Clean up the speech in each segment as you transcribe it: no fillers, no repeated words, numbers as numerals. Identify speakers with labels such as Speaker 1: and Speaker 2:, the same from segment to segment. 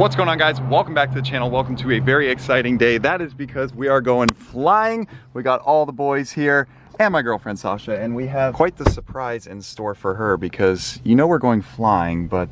Speaker 1: What's going on, guys? Welcome back to the channel. Welcome to a very exciting day. That is because we are going flying. We got all the boys here and my girlfriend Sasha, and we have quite the surprise in store for her because you know we're going flying, but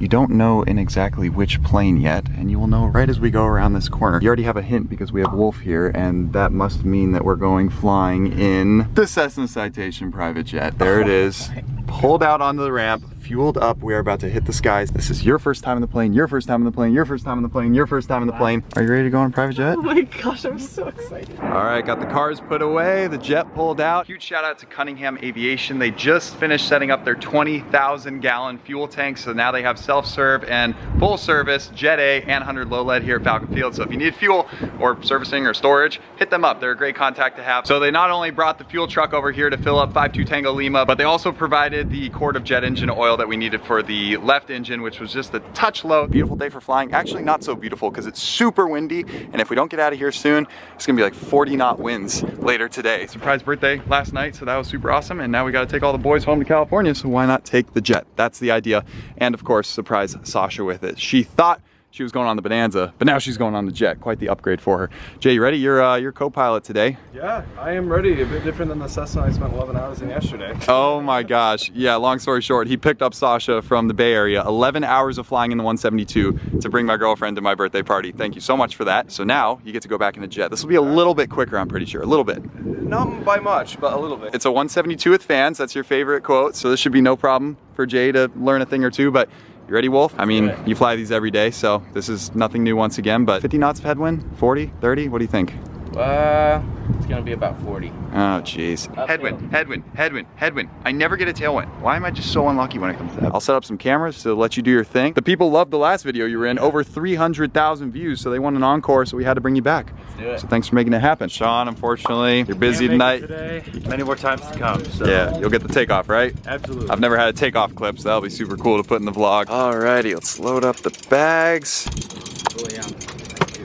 Speaker 1: you don't know in exactly which plane yet, and you will know right as we go around this corner. You already have a hint because we have Wolf here, and that must mean that we're going flying in the Cessna Citation private jet. There it is, pulled out onto the ramp, fueled up. We are about to hit the skies. This is your first time in the plane, your first time in the plane, your first time in the plane, your first time in the plane. Are you ready to go on a private jet?
Speaker 2: Oh my gosh, I'm so excited.
Speaker 1: All right, got the cars put away, the jet pulled out. Huge shout out to Cunningham Aviation. They just finished setting up their 20,000 gallon fuel tank, so now they have self-serve and full service Jet A and 100 low lead here at Falcon Field. So if you need fuel or servicing or storage, hit them up. They're a great contact to have. So they not only brought the fuel truck over here to fill up 52 Tango Lima, but they also provided the quart of jet engine oil that we needed for the left engine, which was just a touch low. Beautiful day for flying. Actually not so beautiful because it's super windy, and if we don't get out of here soon, it's gonna be like 40 knot winds later today. Surprise birthday last night, so that was super awesome, and now we gotta take all the boys home to California, so why not take the jet? That's the idea. And of course, surprise Sasha with it. She thought she was going on the Bonanza, but now she's going on the jet. Quite the upgrade for her. Jay, you ready? You're co-pilot today.
Speaker 3: Yeah, I am ready. A bit different than the Cessna I spent 11 hours in yesterday.
Speaker 1: Oh my gosh. Yeah, long story short, he picked up Sasha from the Bay Area, 11 hours of flying in the 172 to bring my girlfriend to my birthday party. Thank you so much for that. So now you get to go back in the jet. This will be a little bit quicker, I'm pretty sure. A little bit.
Speaker 3: Not by much, but a little bit.
Speaker 1: It's a 172 with fans. That's your favorite quote. So this should be no problem for Jay to learn a thing or two, but you ready, Wolf? I mean, you fly these every day, so this is nothing new once again, but 50 knots of headwind? 40? 30? What do you think?
Speaker 4: It's gonna be about 40.
Speaker 1: Oh, jeez. Headwind, headwind, headwind, headwind. I never get a tailwind. Why am I just so unlucky when it comes to that? I'll set up some cameras to let you do your thing. The people loved the last video you were in. Over 300,000 views, so they want an encore, so we had to bring you back.
Speaker 4: Let's do it.
Speaker 1: So thanks for making it happen. Sean, unfortunately, you're busy tonight.
Speaker 3: Today. Many more times to come. So.
Speaker 1: Yeah, you'll get the takeoff, right?
Speaker 3: Absolutely.
Speaker 1: I've never had a takeoff clip, so that'll be super cool to put in the vlog. Alrighty, let's load up the bags.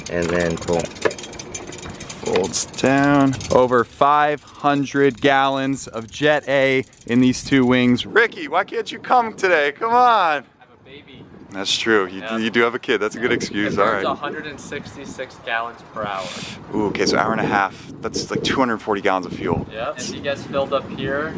Speaker 4: And then pull.
Speaker 1: Folds down. Over 500 gallons of Jet A in these two wings. Ricky, why can't you come today? Come on.
Speaker 4: I have a baby.
Speaker 1: That's true. You do have a kid. That's a good excuse. All right.
Speaker 4: 166 gallons per hour.
Speaker 1: Ooh, okay, so hour and a half. That's like 240 gallons of fuel.
Speaker 4: Yep. And you guys filled up here,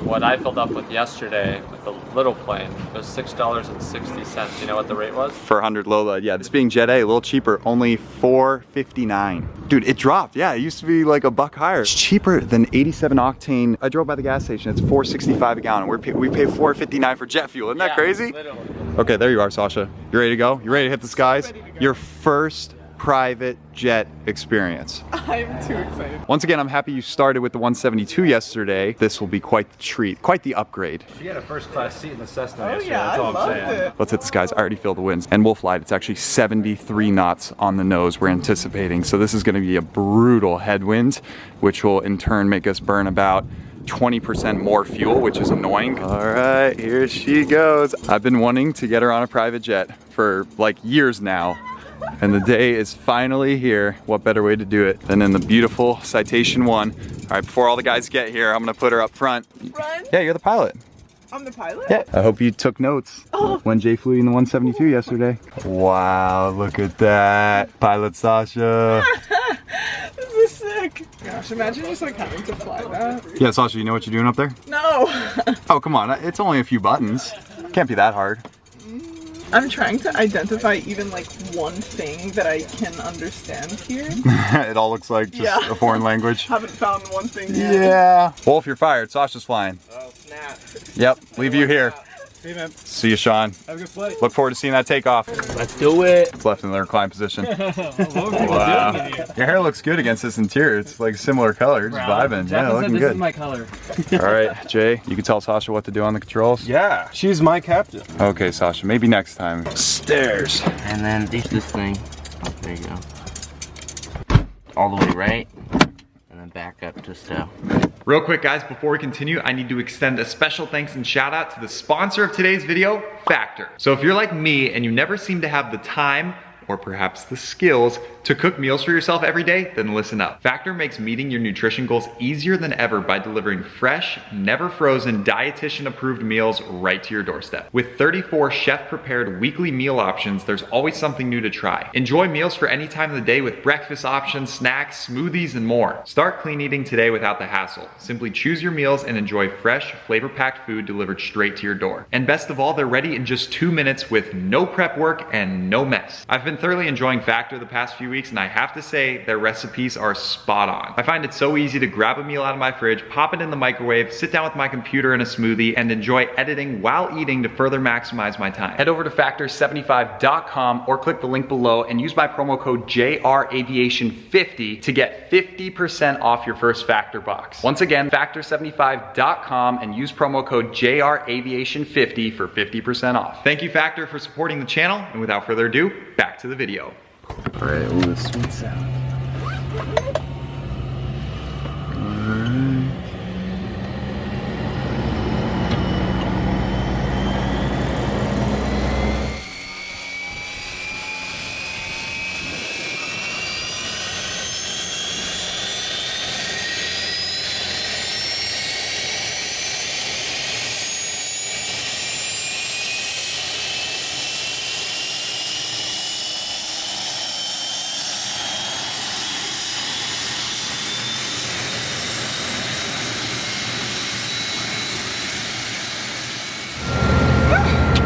Speaker 4: what I filled up with yesterday with the little plane was $6.60. You know what the rate was?
Speaker 1: For 100 low lead. Yeah, this being Jet A, a little cheaper, only $4.59. Dude, it dropped. Yeah, it used to be like $1 higher. It's cheaper than 87 octane. I drove by the gas station. It's $4.65 a gallon. We pay $4.59 for jet fuel. Isn't that crazy?
Speaker 4: Literally.
Speaker 1: Okay, there you are, Sasha. You ready to go? You ready to hit the skies? Your first private jet experience.
Speaker 2: I'm too excited.
Speaker 1: Once again, I'm happy you started with the 172 yesterday. This will be quite the treat, quite the upgrade.
Speaker 3: She had a first class seat in the Cessna yesterday.
Speaker 2: Yeah,
Speaker 3: That's all
Speaker 2: I
Speaker 3: I'm
Speaker 2: loved
Speaker 3: saying.
Speaker 2: it.
Speaker 1: Let's hit the skies. I already feel the winds. And we'll fly it. It's actually 73 knots on the nose we're anticipating. So this is going to be a brutal headwind, which will in turn make us burn about 20% more fuel, which is annoying. All right, here she goes. I've been wanting to get her on a private jet for like years now, and the day is finally here. What better way to do it than in the beautiful Citation 1. All right, before all the guys get here, I'm gonna put her up front.
Speaker 2: Run.
Speaker 1: Yeah, you're the pilot.
Speaker 2: I'm the pilot?
Speaker 1: Yeah. I hope you took notes when Jay flew in the 172 yesterday. Wow, look at that. Pilot Sasha.
Speaker 2: This is sick. Gosh, imagine just like having to fly that.
Speaker 1: Yeah, Sasha, you know what you're doing up there?
Speaker 2: No.
Speaker 1: Oh, come on. It's only a few buttons. Can't be that hard.
Speaker 2: I'm trying to identify even like one thing that I can understand here.
Speaker 1: It all looks like just a foreign language.
Speaker 2: Haven't found one thing yet.
Speaker 1: Yeah. Wolf, you're fired. Sasha's flying.
Speaker 3: Oh, snap.
Speaker 1: Yep, leave you here.
Speaker 3: Hey, man.
Speaker 1: See you, Sean.
Speaker 3: Have a good flight.
Speaker 1: Look forward to seeing that takeoff.
Speaker 4: Let's do it.
Speaker 1: It's left in the recline position. Wow. Your hair looks good against this interior. It's like similar color. It's viving. Yeah, looking
Speaker 4: this
Speaker 1: good.
Speaker 4: is my color.
Speaker 1: All right, Jay, you can tell Sasha what to do on the controls.
Speaker 3: Yeah, she's my captain.
Speaker 1: Okay, Sasha, maybe next time. Stairs.
Speaker 4: And then this thing. Oh, there you go. All the way right. And then back up to so.
Speaker 1: Real quick, guys, before we continue, I need to extend a special thanks and shout out to the sponsor of today's video, Factor. So if you're like me and you never seem to have the time or perhaps the skills to cook meals for yourself every day? Then listen up. Factor makes meeting your nutrition goals easier than ever by delivering fresh, never frozen, dietitian approved meals right to your doorstep. With 34 chef prepared weekly meal options, there's always something new to try. Enjoy meals for any time of the day with breakfast options, snacks, smoothies, and more. Start clean eating today without the hassle. Simply choose your meals and enjoy fresh, flavor-packed food delivered straight to your door. And best of all, they're ready in just 2 minutes with no prep work and no mess. I've been thoroughly enjoying Factor the past few weeks, and I have to say their recipes are spot on. I find it so easy to grab a meal out of my fridge, pop it in the microwave, sit down with my computer and a smoothie, and enjoy editing while eating to further maximize my time. Head over to factor75.com or click the link below and use my promo code JRAviation50 to get 50% off your first Factor box. Once again, factor75.com and use promo code JRAviation50 for 50% off. Thank you, Factor, for supporting the channel, and without further ado, back to the video.
Speaker 3: All right, ooh, the sweet salad.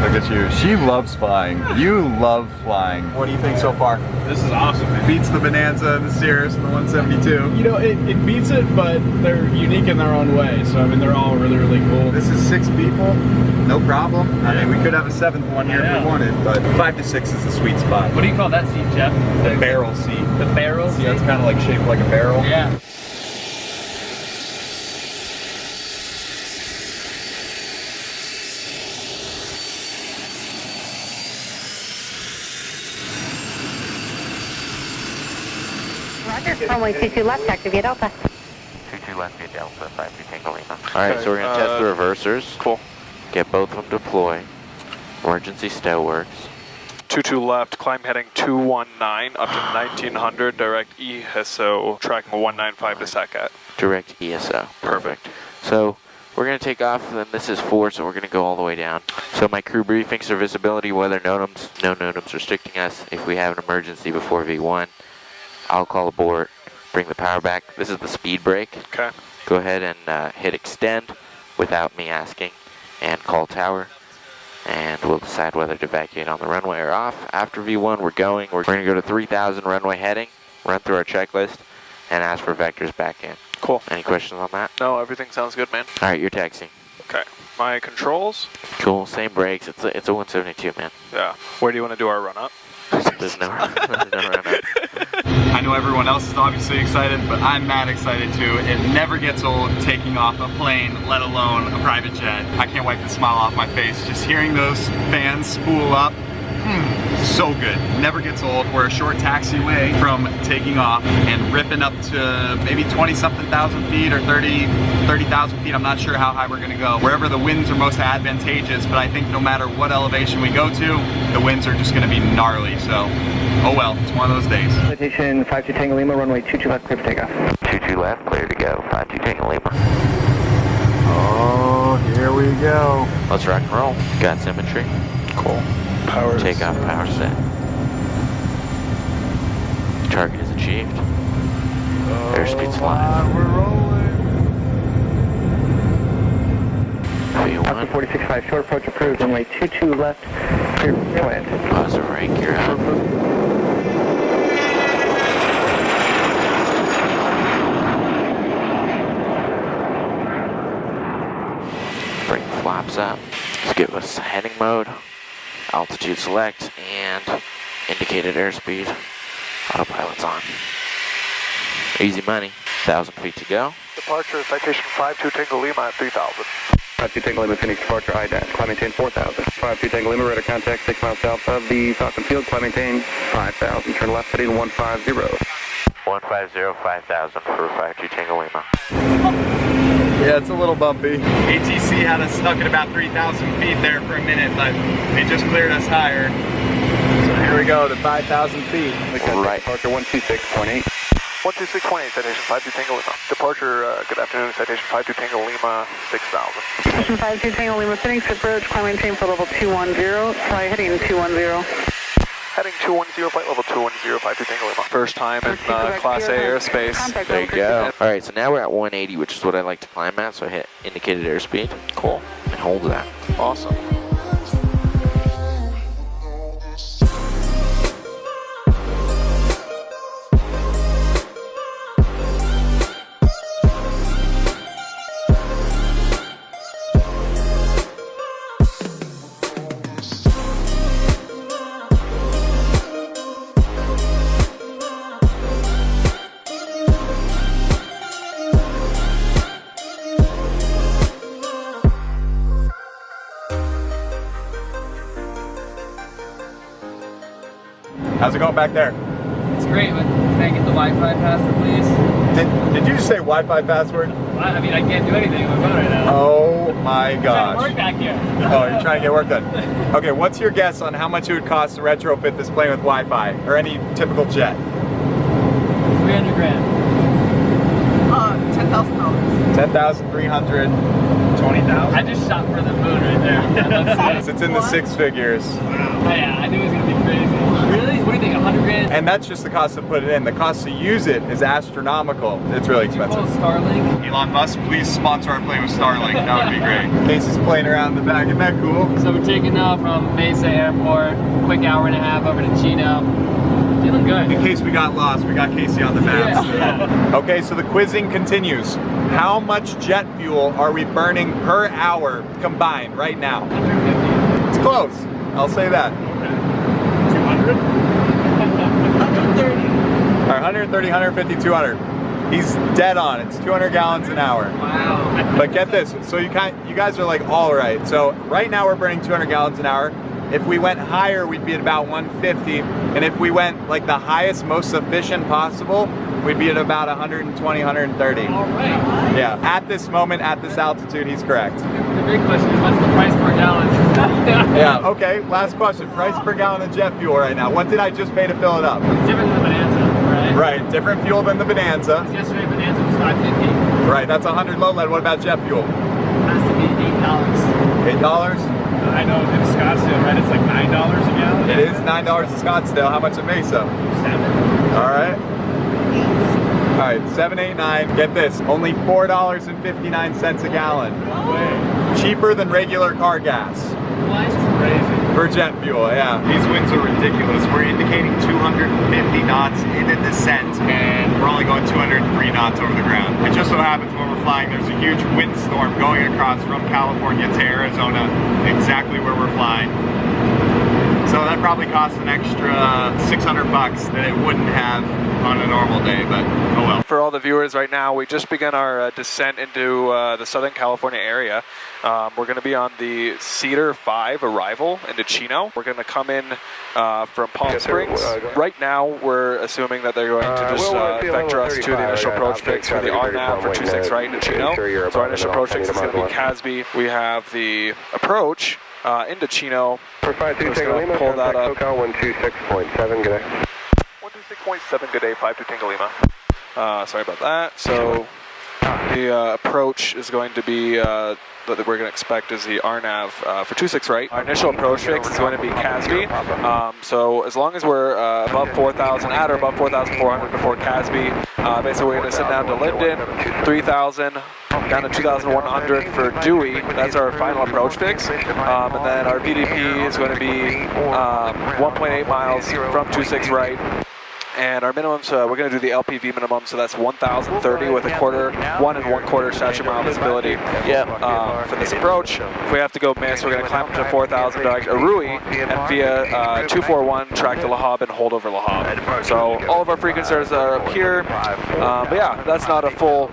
Speaker 1: Look at you. She loves flying. You love flying. What do you think so far?
Speaker 3: This is awesome, man.
Speaker 1: Beats the Bonanza and the Cirrus and the 172.
Speaker 3: You know, it beats it, but they're unique in their own way. So, I mean, they're all really, really cool.
Speaker 1: This is 6 people, no problem. I mean, we could have a 7th one here if we wanted, but 5 to 6 is the sweet spot.
Speaker 4: What do you call that seat, Jeff?
Speaker 1: The barrel seat.
Speaker 4: The barrel seat?
Speaker 1: Yeah, it's kind of like shaped like a barrel.
Speaker 4: Yeah.
Speaker 5: Roger, runway 22 left, taxi via Delta.
Speaker 6: 22 left via Delta, 53 Tango Lima. Alright, so we're going to test the reversers.
Speaker 3: Cool.
Speaker 6: Get both of them deployed. Emergency stow works.
Speaker 7: 22 left, climb heading 219 up to 1900, direct ESO, tracking 195 to SACAT.
Speaker 6: Direct ESO. Perfect. So we're going to take off, and then this is 4, so we're going to go all the way down. So my crew briefings are visibility, weather NOTAMs, no NOTAMs restricting us. If we have an emergency before V1, I'll call abort, bring the power back. This is the speed brake.
Speaker 7: Okay.
Speaker 6: Go ahead and hit extend without me asking, and call tower. And we'll decide whether to evacuate on the runway or off. After V1, we're going to go to 3000 runway heading, run through our checklist, and ask for vectors back in.
Speaker 7: Cool.
Speaker 6: Any questions on that?
Speaker 7: No, everything sounds good, man.
Speaker 6: All right, you're taxiing.
Speaker 7: Okay. My controls?
Speaker 6: Cool, same brakes. It's a 172, man.
Speaker 7: Yeah. Where do you want to do our run up?
Speaker 6: There's no run up.
Speaker 1: I know everyone else is obviously excited, but I'm mad excited too. It never gets old taking off a plane, let alone a private jet. I can't wipe the smile off my face. Just hearing those fans spool up, so good. Never gets old. We're a short taxi away from taking off and ripping up to maybe 20-something thousand feet or 30,000 feet. I'm not sure how high we're gonna go. Wherever the winds are most advantageous, but I think no matter what elevation we go to, the winds are just gonna be gnarly. So, oh well, it's one of those days.
Speaker 8: Citation 52 Tango Lima, runway 22 left, clear for takeoff.
Speaker 6: 22 left, clear to go. 52 Tango Lima.
Speaker 1: Oh, here we go.
Speaker 6: Let's rock and roll. Got symmetry.
Speaker 7: Cool. Power.
Speaker 6: Takeoff power set. Target is achieved. Airspeed's flying.
Speaker 1: We're rolling.
Speaker 8: Alpha 46.5, short approach approved, runway 22 left, clear for land.
Speaker 6: Positive right gear out. Bring the flaps up. Let's give us heading mode. Altitude select and indicated airspeed. Autopilot's on. Easy money. 1,000 feet to go.
Speaker 7: Departure, citation 52 Tango Lima at 3000.
Speaker 8: 52 Tango Lima, Phoenix departure, IDAT, climb maintain 4000. 52 Tango Lima, radar contact 6 miles south of the Falcon Field, climb maintain 5000. Turn left heading 150.
Speaker 6: 150, 5,000 for 52 Tango Lima.
Speaker 1: Yeah, it's a little bumpy. ATC had us stuck at about 3,000 feet there for a minute, but they just cleared us higher. So Here we go to 5,000 feet.
Speaker 6: Right.
Speaker 8: Departure 126.8.
Speaker 7: 126.8, Citation 52 Tango Lima. Departure, good afternoon, Citation 52 Tango Lima, 6,000.
Speaker 5: Citation 52 Tango Lima, sitting approach, climb maintain for level 210, fly heading 210.
Speaker 7: Heading 210, flight level 210, 52 Tango Lima. First time in Class A airspace.
Speaker 6: There you go. All right, so now we're at 180, which is what I like to climb at. So I hit indicated airspeed.
Speaker 7: Cool.
Speaker 6: And hold that.
Speaker 7: Awesome.
Speaker 1: How's it going back there?
Speaker 9: It's great, but can I get the Wi-Fi password, please?
Speaker 1: Did you just say Wi-Fi password?
Speaker 9: I mean, I can't do anything with my phone right now.
Speaker 1: Oh my
Speaker 9: I'm trying to
Speaker 1: gosh.
Speaker 9: work back here.
Speaker 1: Oh, you're trying to get work done. Okay, what's your guess on how much it would cost to retrofit this plane with Wi-Fi or any typical jet?
Speaker 9: 300 grand.
Speaker 2: $10,000.
Speaker 1: 10,300.
Speaker 3: 20,000.
Speaker 9: I just shot for the moon right there.
Speaker 1: It's in the six figures.
Speaker 9: Oh, yeah, I knew it was gonna be crazy. Really? What do you think? 100 grand?
Speaker 1: And that's just the cost to put it in. The cost to use it is astronomical. It's really
Speaker 9: Did you call
Speaker 1: expensive.
Speaker 9: it Starlink?
Speaker 1: Elon Musk, please sponsor our plane with Starlink. That would be great. Casey's playing around in the back. Isn't that cool?
Speaker 9: So we're taking off from Mesa Airport. Quick hour and a half over to Chino. Feeling good.
Speaker 1: In case we got lost, we got Casey on the maps.
Speaker 9: Yeah.
Speaker 1: Okay, so the quizzing continues. How much jet fuel are we burning per hour combined right now?
Speaker 9: 150.
Speaker 1: It's close. I'll say that.
Speaker 3: 200?
Speaker 2: 130.
Speaker 1: All right, 130, 150, 200. He's dead on. It's 200 gallons an hour.
Speaker 9: Wow.
Speaker 1: But get this. So you guys are like all right. So right now we're burning 200 gallons an hour. If we went higher, we'd be at about 150. And if we went like the highest, most efficient possible, we'd be at about 120, 130.
Speaker 9: All right.
Speaker 1: Yeah, at this moment, at this altitude, he's correct.
Speaker 9: The big question is, what's the price per gallon?
Speaker 1: Yeah, okay, last question. Price per gallon of jet fuel right now. What did I just pay to fill it up?
Speaker 9: It's different than the Bonanza, right?
Speaker 1: Right, different fuel than the Bonanza.
Speaker 9: Yesterday Bonanza was $5.50.
Speaker 1: Right, that's 100 low lead. What about jet fuel?
Speaker 9: Has to be $8.
Speaker 1: $8?
Speaker 3: I know in Scottsdale, right? It's like $9 a gallon.
Speaker 1: It is $9 in Scottsdale. How much in Mesa?
Speaker 3: 7.
Speaker 1: All right. All right, 7, 8, 9. Get this, only $4.59 a gallon. Cheaper than regular car gas.
Speaker 3: Crazy.
Speaker 1: For jet fuel, yeah. These winds are ridiculous. We're indicating 250 knots in a descent, and we're only going 203 knots over the ground. It just so happens when we're flying, there's a huge windstorm going across from California to Arizona, exactly where we're flying. So that probably costs an extra $600 that it wouldn't have on a normal day, but oh well.
Speaker 7: For all the viewers right now, we just began our descent into the Southern California area. We're going to be on the Cedar 5 arrival into Chino. We're going to come in from Palm Springs. Right now, we're assuming that they're going to just vector us to the initial approach fix for the RNAV for 26 right into Chino. So our initial approach fix is going to be Casby. We have the approach into Chino.
Speaker 8: For 52 Tango Lima,
Speaker 7: pull that up.
Speaker 8: 126.7, good day.
Speaker 7: 126.7, good day, 52 Tango Lima. Sorry about that. So the approach is going to be that we're going to expect is the RNAV for 26 right. Our initial approach fix is going to be Casby. So as long as we're above 4,000 at or above 4,400 before Casby, basically we're going to sit down to Linden, 3,000. Down to 2,100 for Dewey. That's our final approach fix. And then our PDP is going to be 1.8 miles from 26 right. And our minimums, we're going to do the LPV minimum, so that's 1,030 with 1 and 1/4 statute mile visibility. For this approach, if we have to go miss, we're going to climb up to 4,000 direct Arui and via 241 track to La Habra and hold over La Habra. So all of our frequencers are up here. But yeah, that's not a full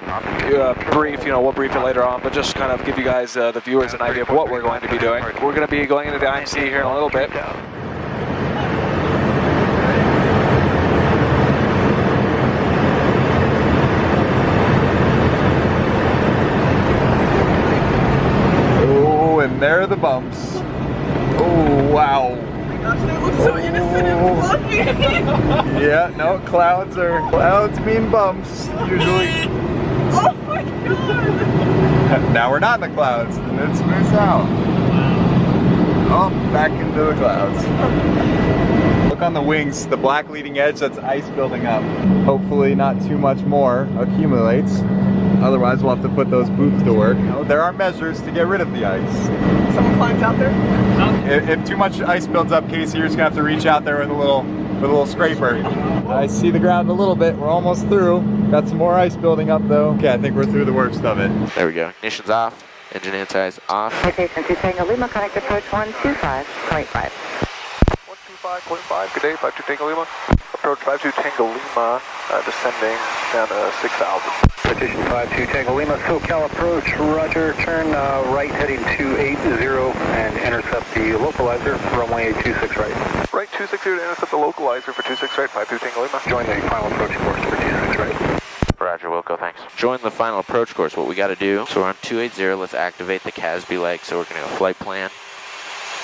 Speaker 7: brief. We'll brief it later on, but just kind of give you guys, the viewers, an idea of what we're going to be doing. We're going to be going into the IMC here in a little bit.
Speaker 1: And there are the bumps. Oh, wow.
Speaker 2: Oh my gosh, they look so innocent and
Speaker 1: Yeah, no, clouds mean bumps, usually.
Speaker 2: Oh my god!
Speaker 1: Now we're not in the clouds, and it smooths out. Oh, back into the clouds. Look on the wings, the black leading edge, that's ice building up. Hopefully not too much more accumulates. Otherwise, we'll have to put those boots to work. There are measures to get rid of the ice.
Speaker 2: Someone climbs out there?
Speaker 1: If too much ice builds up, Casey, you're just gonna have to reach out there with a little scraper. I see the ground a little bit. We're almost through. Got some more ice building up though. Okay, I think we're through the worst of it.
Speaker 6: There we go. Ignition's off. Engine anti-ice off.
Speaker 5: Citation 2 Tango Lima, connect approach 125.5.
Speaker 7: 125.5, good day, 52 Tango Lima. Approach 52 Tango Lima, descending down to 6,000.
Speaker 8: Citation 52 Tango Lima, SoCal approach, roger, turn right heading 280 and intercept the localizer, runway 26 right.
Speaker 7: Right 260 to intercept the localizer for 26 right, 52 Tango Lima.
Speaker 8: Join the final approach course for 26 right.
Speaker 6: Roger, Wilco, thanks. Join the final approach course. What we got to do, so we're on 280, let's activate the Casby leg. So we're going to go flight plan.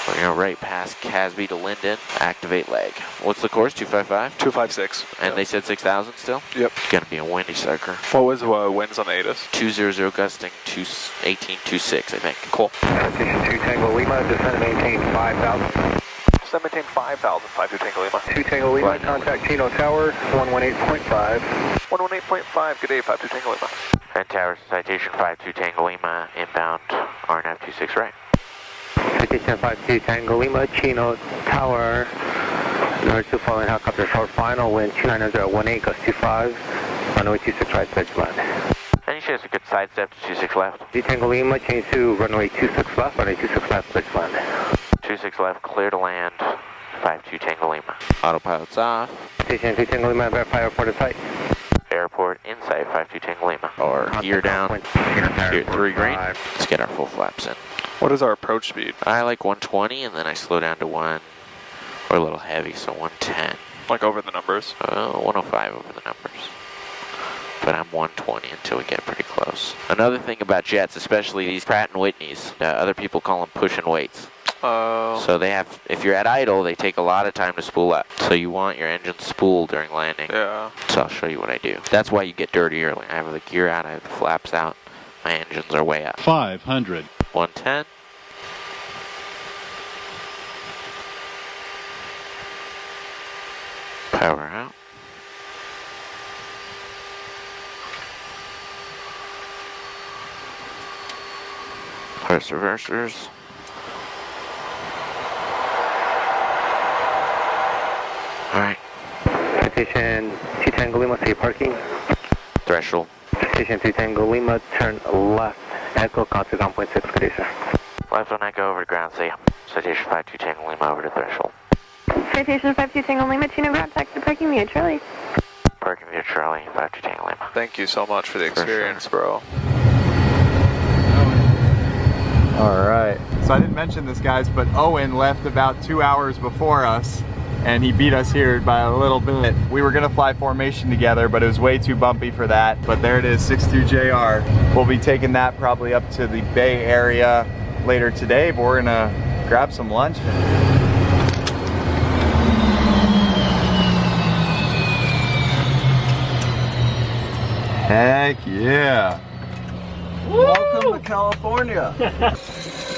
Speaker 6: We're going to right past Casby to Linden, activate leg. What's the course, 255?
Speaker 7: 256.
Speaker 6: And they said 6,000 still?
Speaker 7: Yep.
Speaker 6: It's going to be a windy sucker.
Speaker 7: What was winds on the ATIS?
Speaker 6: 200 gusting, 1826, I think. Cool.
Speaker 8: Citation 2 Tango Lima, descend and maintain 5,000.
Speaker 7: Descend maintain 5,000, 52 Tango Lima.
Speaker 8: 2 Tango Lima, contact Chino Tower, 118.5.
Speaker 7: 118.5, good day, 52 Tango Lima.
Speaker 6: Fan Tower, Citation 52 Tango Lima, inbound, RNAV 26 right.
Speaker 8: Citation 52 Tango Lima, Chino Tower, number 2 following helicopter short final, wind 29018, gust 25, runway 26 right, edge land.
Speaker 6: Any chance we could sidestep to 26 left?
Speaker 8: D Tango Lima, change to runway 26 left, runway 26 left, edge land.
Speaker 6: 26 left, clear to land, 52 Tango Lima. Autopilot's off.
Speaker 8: Citation 2 Tango Lima, verify airport in sight.
Speaker 6: Airport in sight, 52 Tango Lima. Or gear down, gear 3 green. Let's get our full flaps in.
Speaker 7: What is our approach speed?
Speaker 6: I like 120 and then I slow down to 1. We're a little heavy, so 110.
Speaker 7: Like over the numbers?
Speaker 6: 105 over the numbers. But I'm 120 until we get pretty close. Another thing about jets, especially these Pratt & Whitneys, other people call them pushing weights. So they have, if you're at idle, they take a lot of time to spool up. So you want your engine spooled during landing.
Speaker 7: Yeah.
Speaker 6: So I'll show you what I do. That's why you get dirty early. I have the gear out, I have the flaps out. My engines are way up.
Speaker 10: 500.
Speaker 6: 110. Power out. Press reversers. Alright.
Speaker 8: Citation 2 Tango Lima, safe parking.
Speaker 6: Threshold.
Speaker 8: Citation 2 Tango Lima, turn left, echo, contact 1.6, good day, sir.
Speaker 6: Left on echo over to ground, see ya. Citation 52 Tango Lima over to threshold.
Speaker 5: Citation 52 Tango Lima, Chino ground, taxi parking via Charlie.
Speaker 6: Parking via Charlie, 52 Tango Lima.
Speaker 7: Thank you so much for the experience, bro.
Speaker 1: All right. So I didn't mention this, guys, but Owen left about 2 hours before us, and he beat us here by a little bit. We were gonna fly formation together, but it was way too bumpy for that. But there it is, 62JR. We'll be taking that probably up to the Bay Area later today, but we're gonna grab some lunch. Heck yeah.
Speaker 11: Welcome to California.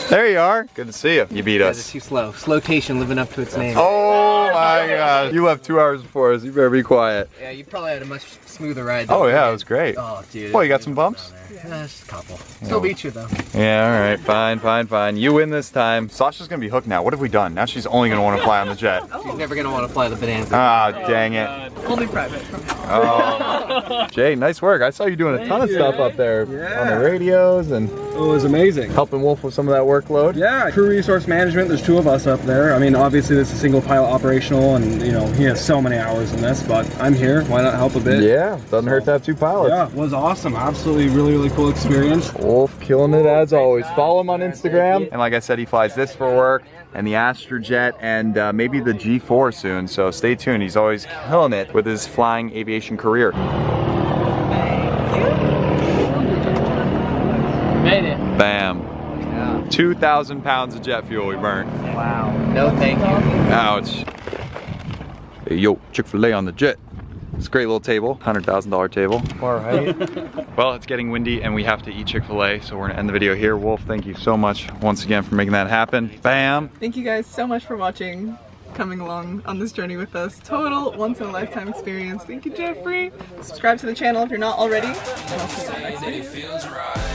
Speaker 1: There you are. Good to see you. You beat us.
Speaker 11: It's too slow. Slowtation living up to its name.
Speaker 1: Oh my gosh. You left 2 hours before us. You better be quiet.
Speaker 11: Yeah, you probably had a much smoother ride.
Speaker 1: Oh yeah, it was great.
Speaker 11: Oh dude.
Speaker 1: Well, you got some bumps?
Speaker 11: Yeah, just a couple. Still beat you though.
Speaker 1: Yeah, all right. Fine, fine, fine. You win this time. Sasha's going to be hooked now. What have we done? Now she's only going to want to fly on the jet.
Speaker 11: She's never going to want to fly the Bonanza.
Speaker 1: Ah, dang it.
Speaker 2: Only private.
Speaker 1: Oh. Jay, nice work. I saw you doing a ton of stuff up there on the radios and
Speaker 3: It was amazing.
Speaker 1: helping Wolf with some of that workload.
Speaker 3: Yeah, crew resource management, there's 2 of us up there. I mean, obviously this is single pilot operational and, you know, he has so many hours in this, but I'm here. Why not help a bit?
Speaker 1: Yeah, doesn't hurt to have 2 pilots.
Speaker 3: Yeah, it was awesome. Absolutely really, really cool experience.
Speaker 1: Wolf killing it as always. Follow him on Instagram. And like I said, he flies this for work and the Astrojet and maybe the G4 soon. So stay tuned. He's always killing it with his flying aviation career.
Speaker 9: Made it.
Speaker 1: Bam. 2,000 pounds of jet fuel we burnt.
Speaker 11: Wow. No thank you.
Speaker 1: Ouch. Hey, yo, Chick-fil-A on the jet. It's a great little table, $100,000 table.
Speaker 3: All right.
Speaker 1: Well, it's getting windy and we have to eat Chick-fil-A, so we're gonna end the video here. Wolf, thank you so much once again for making that happen. Bam!
Speaker 2: Thank you guys so much for watching, coming along on this journey with us. Total once-in-a-lifetime experience. Thank you, Jeffrey. Subscribe to the channel if you're not already, and I'll see you in the next video.